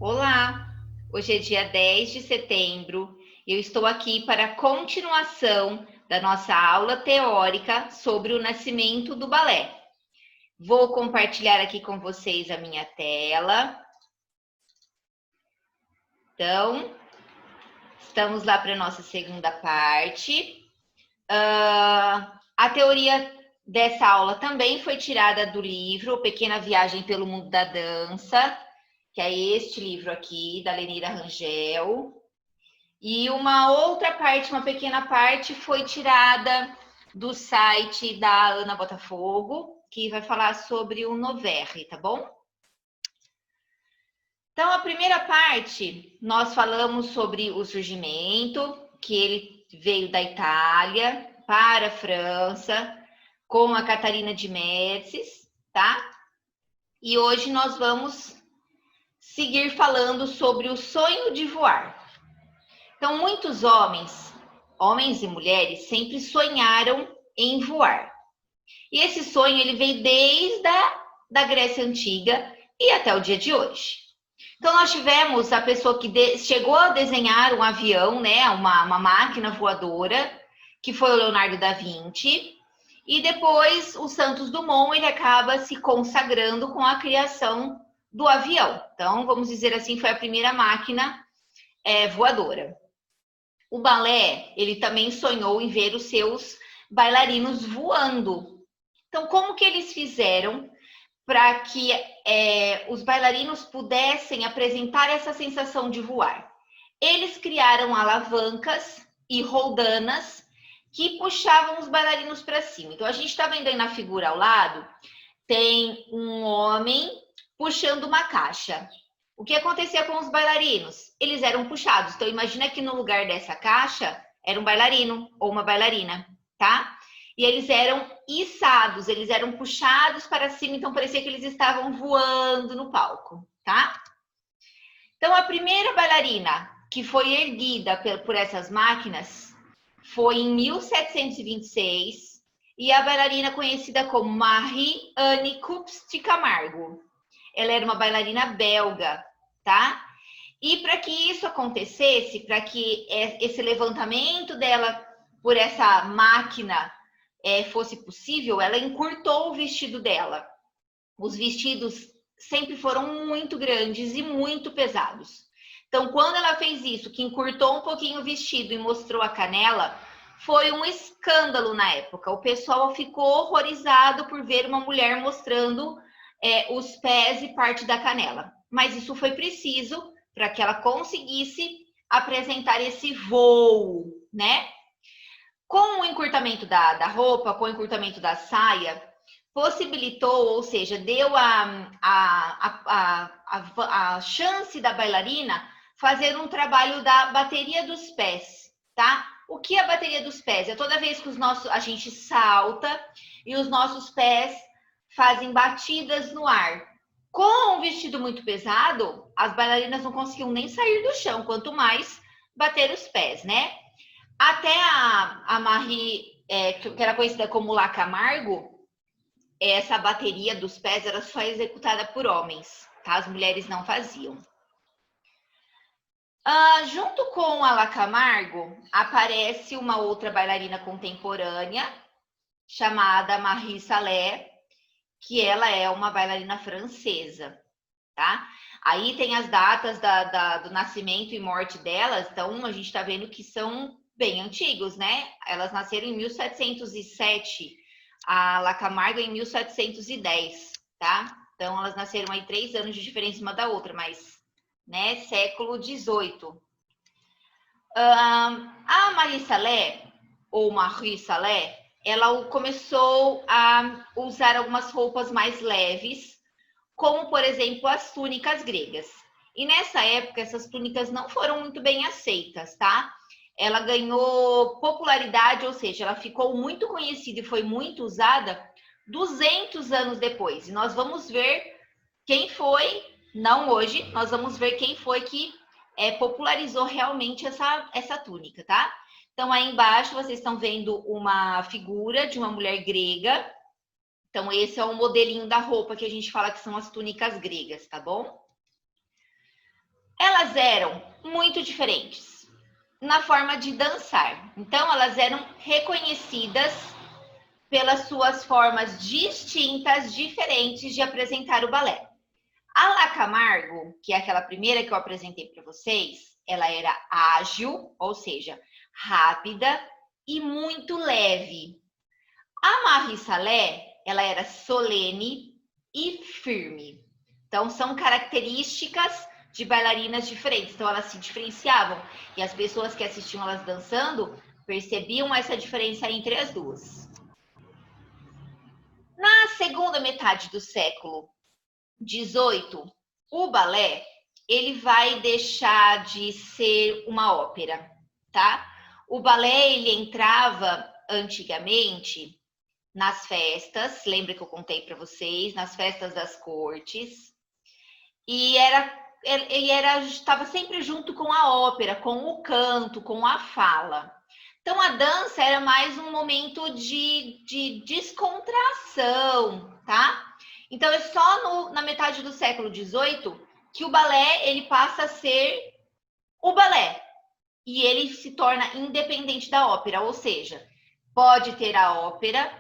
Olá, hoje é dia 10 de setembro e eu estou aqui para a continuação da nossa aula teórica sobre o nascimento do balé. Vou compartilhar aqui com vocês a minha tela. Então, estamos lá para a nossa segunda parte. A teoria dessa aula também foi tirada do livro Pequena Viagem pelo Mundo da Dança, que é este livro aqui, da Lenira Rangel. E uma outra parte, uma pequena parte, foi tirada do site da Ana Botafogo, que vai falar sobre o Noverre, tá bom? Então, a primeira parte, nós falamos sobre o surgimento, que ele veio da Itália para a França, com a Catarina de Médicis, tá? E hoje nós vamos seguir falando sobre o sonho de voar. Então, muitos homens e mulheres, sempre sonharam em voar. E esse sonho ele veio desde a Grécia Antiga e até o dia de hoje. Então, nós tivemos a pessoa que chegou a desenhar um avião, né, uma máquina voadora, que foi o Leonardo da Vinci. E depois, o Santos Dumont, ele acaba se consagrando com a criação do avião. Então, vamos dizer assim, foi a primeira máquina voadora. O balé, ele também sonhou em ver os seus bailarinos voando. Então, como que eles fizeram para que os bailarinos pudessem apresentar essa sensação de voar? Eles criaram alavancas e roldanas que puxavam os bailarinos para cima. Então, a gente está vendo aí na figura ao lado, tem um homem puxando uma caixa. O que acontecia com os bailarinos? Eles eram puxados. Então, imagina que no lugar dessa caixa era um bailarino ou uma bailarina, tá? E eles eram içados, eles eram puxados para cima, então parecia que eles estavam voando no palco, tá? Então, a primeira bailarina que foi erguida por essas máquinas foi em 1726, e a bailarina conhecida como Marie-Anne Coups de Camargo. Ela era uma bailarina belga, tá? E para que isso acontecesse, para que esse levantamento dela por essa máquina fosse possível, ela encurtou o vestido dela. Os vestidos sempre foram muito grandes e muito pesados. Então, quando ela fez isso, que encurtou um pouquinho o vestido e mostrou a canela, foi um escândalo na época. O pessoal ficou horrorizado por ver uma mulher mostrando os pés e parte da canela. Mas isso foi preciso para que ela conseguisse apresentar esse voo, né? Com o encurtamento da roupa, com o encurtamento da saia, possibilitou, ou seja, deu a chance da bailarina fazer um trabalho da bateria dos pés, tá? O que é a bateria dos pés? É toda vez que a gente salta e os nossos pés fazem batidas no ar. Com um vestido muito pesado, as bailarinas não conseguiam nem sair do chão, quanto mais bater os pés, né? Até a Marie, que era conhecida como La Camargo, essa bateria dos pés era só executada por homens, tá? As mulheres não faziam. Junto com a La Camargo, aparece uma outra bailarina contemporânea, chamada Marie Salé, que ela é uma bailarina francesa, tá? Aí tem as datas do nascimento e morte delas, então a gente tá vendo que são bem antigos, né? Elas nasceram em 1707, a La Camargo em 1710, tá? Então elas nasceram aí 3 anos de diferença uma da outra, mas, né, século XVIII. A Marie Salé, ou Marie Salé, ela começou a usar algumas roupas mais leves, como, por exemplo, as túnicas gregas. E nessa época, essas túnicas não foram muito bem aceitas, tá? Ela ganhou popularidade, ou seja, ela ficou muito conhecida e foi muito usada 200 anos depois. E nós vamos ver quem foi, não hoje, nós vamos ver quem foi que popularizou realmente essa túnica, tá? Então, aí embaixo vocês estão vendo uma figura de uma mulher grega. Então, esse é o modelinho da roupa que a gente fala que são as túnicas gregas, tá bom? Elas eram muito diferentes na forma de dançar. Então, elas eram reconhecidas pelas suas formas distintas, diferentes de apresentar o balé. A La Camargo, que é aquela primeira que eu apresentei para vocês, ela era ágil, ou seja, rápida e muito leve. A Marie Salé, ela era solene e firme. Então, são características de bailarinas diferentes. Então, elas se diferenciavam. E as pessoas que assistiam elas dançando percebiam essa diferença entre as duas. Na segunda metade do século XVIII, o balé ele vai deixar de ser uma ópera, tá? O balé ele entrava antigamente nas festas, lembra que eu contei para vocês, nas festas das cortes, e estava sempre junto com a ópera, com o canto, com a fala. Então a dança era mais um momento de descontração, tá? Então é só na metade do século XVIII que o balé ele passa a ser o balé e ele se torna independente da ópera, ou seja, pode ter a ópera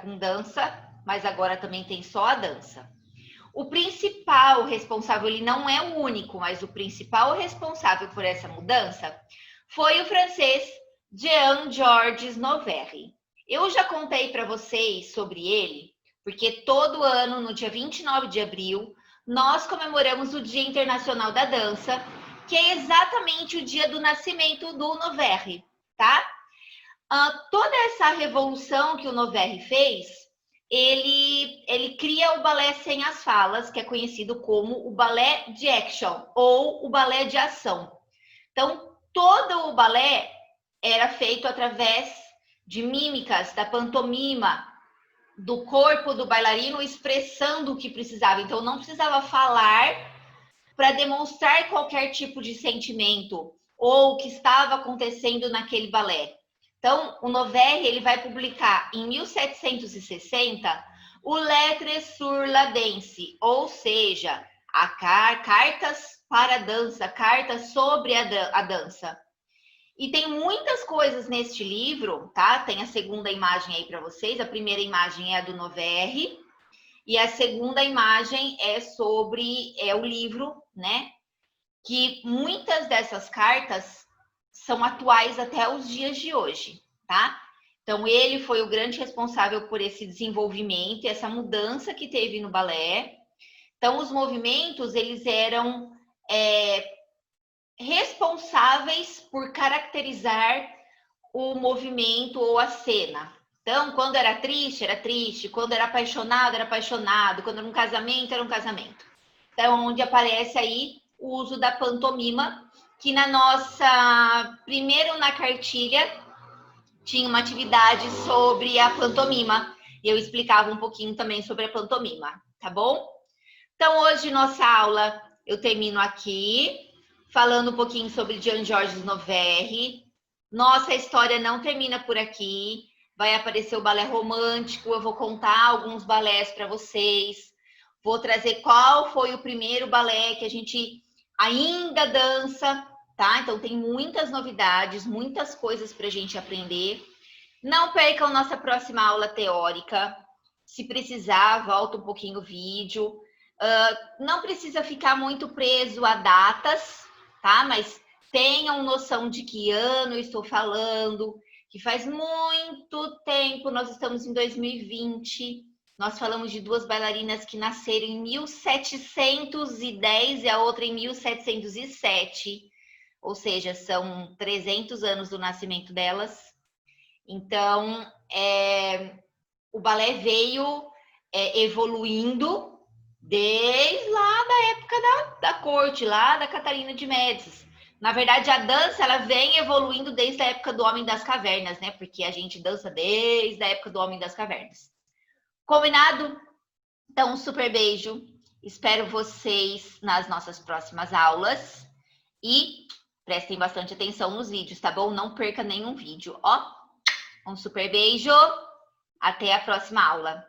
com dança, mas agora também tem só a dança. O principal responsável, ele não é o único, mas o principal responsável por essa mudança foi o francês Jean-Georges Noverre. Eu já contei para vocês sobre ele, porque todo ano, no dia 29 de abril, nós comemoramos o Dia Internacional da Dança, que é exatamente o dia do nascimento do Noverre, tá? Toda essa revolução que o Noverre fez, ele cria o balé sem as falas, que é conhecido como o balé de action, ou o balé de ação. Então, todo o balé era feito através de mímicas, da pantomima, do corpo do bailarino expressando o que precisava. Então, não precisava falar para demonstrar qualquer tipo de sentimento ou o que estava acontecendo naquele balé. Então, o Noverre ele vai publicar em 1760 o Lettres sur la danse, ou seja, cartas para a dança, cartas sobre a dança. E tem muitas coisas neste livro, tá? Tem a segunda imagem aí para vocês. A primeira imagem é a do Noverre e a segunda imagem é sobre o livro, né? Que muitas dessas cartas são atuais até os dias de hoje, tá? Então, ele foi o grande responsável por esse desenvolvimento, essa mudança que teve no balé. Então, os movimentos, eles eram responsáveis por caracterizar o movimento ou a cena. Então, quando era triste, quando era apaixonado, quando era um casamento, era um casamento. Então, onde aparece aí o uso da pantomima, que primeiro na cartilha, tinha uma atividade sobre a pantomima, e eu explicava um pouquinho também sobre a pantomima, tá bom? Então, hoje nossa aula eu termino aqui, falando um pouquinho sobre Jean-Georges Noverre. Nossa história não termina por aqui, vai aparecer o balé romântico, eu vou contar alguns balés para vocês, vou trazer qual foi o primeiro balé que a gente ainda dança, tá? Então tem muitas novidades, muitas coisas para a gente aprender. Não percam nossa próxima aula teórica. Se precisar, volta um pouquinho o vídeo. Não precisa ficar muito preso a datas, tá? Mas tenham noção de que ano eu estou falando, que faz muito tempo, nós estamos em 2020, nós falamos de duas bailarinas que nasceram em 1710 e a outra em 1707, ou seja, são 300 anos do nascimento delas. Então, o balé veio evoluindo desde lá da época da corte, lá da Catarina de Médicis. Na verdade, a dança ela vem evoluindo desde a época do Homem das Cavernas, né? Porque a gente dança desde a época do Homem das Cavernas. Combinado? Então, um super beijo. Espero vocês nas nossas próximas aulas. E prestem bastante atenção nos vídeos, tá bom? Não perca nenhum vídeo, ó. Um super beijo. Até a próxima aula.